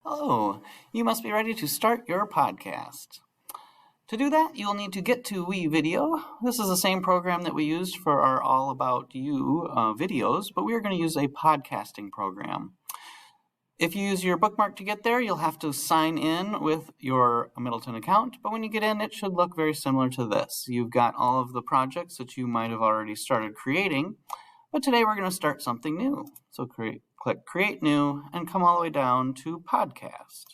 Hello, you must be ready to start your podcast. To do that, you'll need to get to WeVideo. This is the same program that we used for our All About You videos, but we are going to use a podcasting program. If you use your bookmark to get there, you'll have to sign in with your Middleton account, but when you get in, it should look very similar to this. You've got all of the projects that you might have already started creating, but today we're going to start something new. So click Create New and come all the way down to Podcast.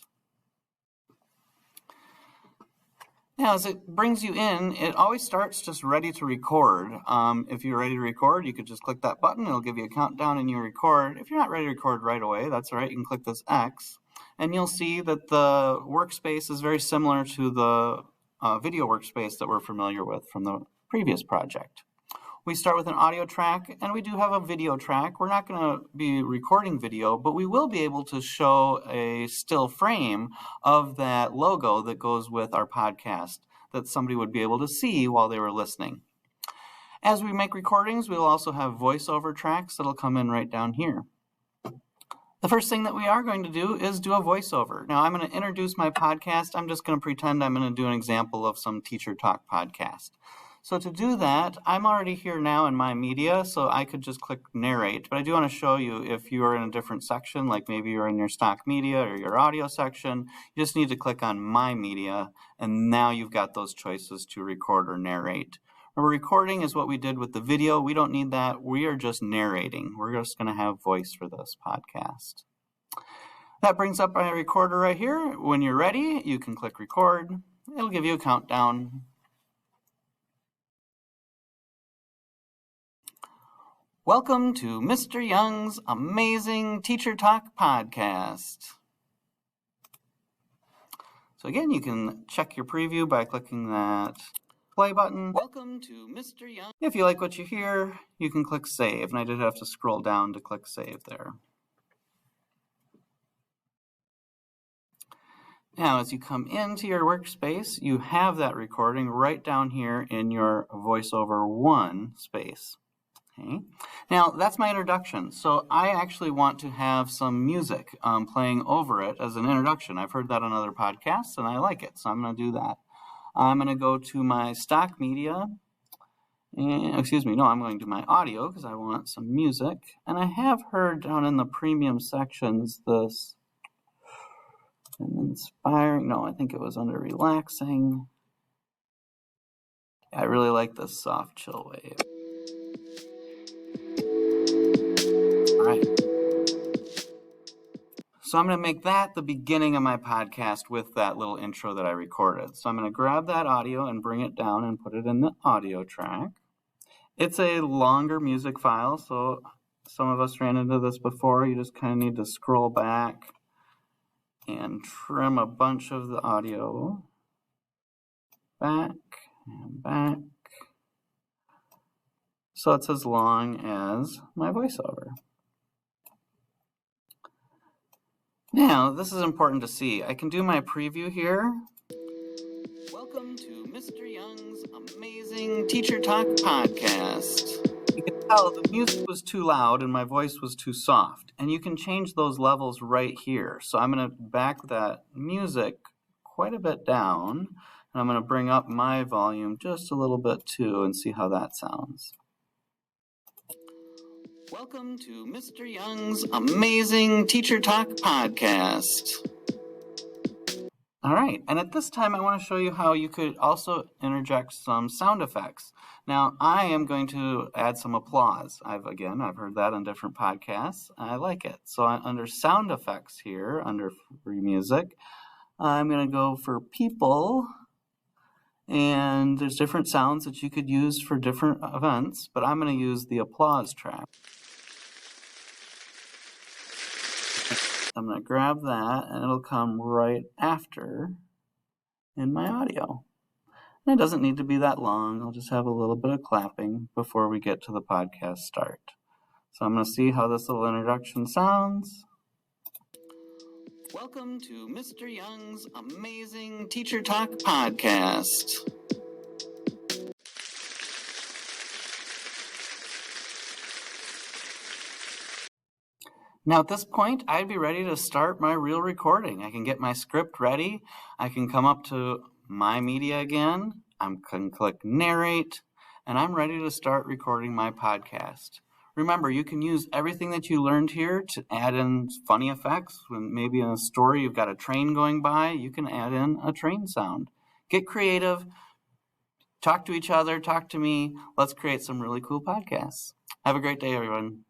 Now, as it brings you in, it always starts just ready to record. If you're ready to record, you could just click that button. It'll give you a countdown and you record. If you're not ready to record right away, that's all right. You can click this X, and you'll see that the workspace is very similar to the video workspace that we're familiar with from the previous project. We start with an audio track, and we do have a video track. We're not going to be recording video, but we will be able to show a still frame of that logo that goes with our podcast that somebody would be able to see while they were listening. As we make recordings, we'll also have voiceover tracks that'll come in right down here. The first thing that we are going to do is do a voiceover. Now, I'm going to introduce my podcast. I'm just going to pretend I'm going to do an example of some teacher talk podcast. So to do that, I'm already here now in my media, so I could just click narrate. But I do want to show you if you are in a different section, like maybe you're in your stock media or your audio section, you just need to click on my media, and now you've got those choices to record or narrate. Remember, recording is what we did with the video. We don't need that. We are just narrating. We're just going to have voice for this podcast. That brings up my recorder right here. When you're ready, you can click record. It'll give you a countdown. Welcome to Mr. Young's Amazing Teacher Talk Podcast. So again, you can check your preview by clicking that play button. Welcome to Mr. Young. If you like what you hear, you can click save, and I did have to scroll down to click save there. Now, as you come into your workspace, you have that recording right down here in your VoiceOver 1 space. Okay. Now, that's my introduction. So I actually want to have some music playing over it as an introduction. I've heard that on other podcasts, and I like it, so I'm going to do that. I'm going to go to my stock media. I'm going to my audio because I want some music. And I have heard down in the premium sections this inspiring. No, I think it was under relaxing. I really like this soft chill wave. Right. So I'm going to make that the beginning of my podcast with that little intro that I recorded. So I'm going to grab that audio and bring it down and put it in the audio track. It's a longer music file, so some of us ran into this before. You just kind of need to scroll back and trim a bunch of the audio back and back. So it's as long as my voiceover. Now, this is important to see. I can do my preview here. Welcome to Mr. Young's Amazing Teacher Talk Podcast. You can tell the music was too loud and my voice was too soft. And you can change those levels right here. So I'm going to back that music quite a bit down. And I'm going to bring up my volume just a little bit too and see how that sounds. Welcome to Mr. Young's Amazing Teacher Talk Podcast. All right, and at this time I want to show you how you could also interject some sound effects. Now, I am going to add some applause. I've heard that on different podcasts. I like it. So under sound effects here, under free music, I'm going to go for people. And there's different sounds that you could use for different events, but I'm going to use the applause track. I'm going to grab that, and it'll come right after in my audio. And it doesn't need to be that long. I'll just have a little bit of clapping before we get to the podcast start. So I'm going to see how this little introduction sounds. Welcome to Mr. Young's Amazing Teacher Talk Podcast. Now at this point, I'd be ready to start my real recording. I can get my script ready. I can come up to My Media again. I can click Narrate, and I'm ready to start recording my podcast. Remember, you can use everything that you learned here to add in funny effects. When maybe in a story you've got a train going by, you can add in a train sound. Get creative. Talk to each other. Talk to me. Let's create some really cool podcasts. Have a great day, everyone.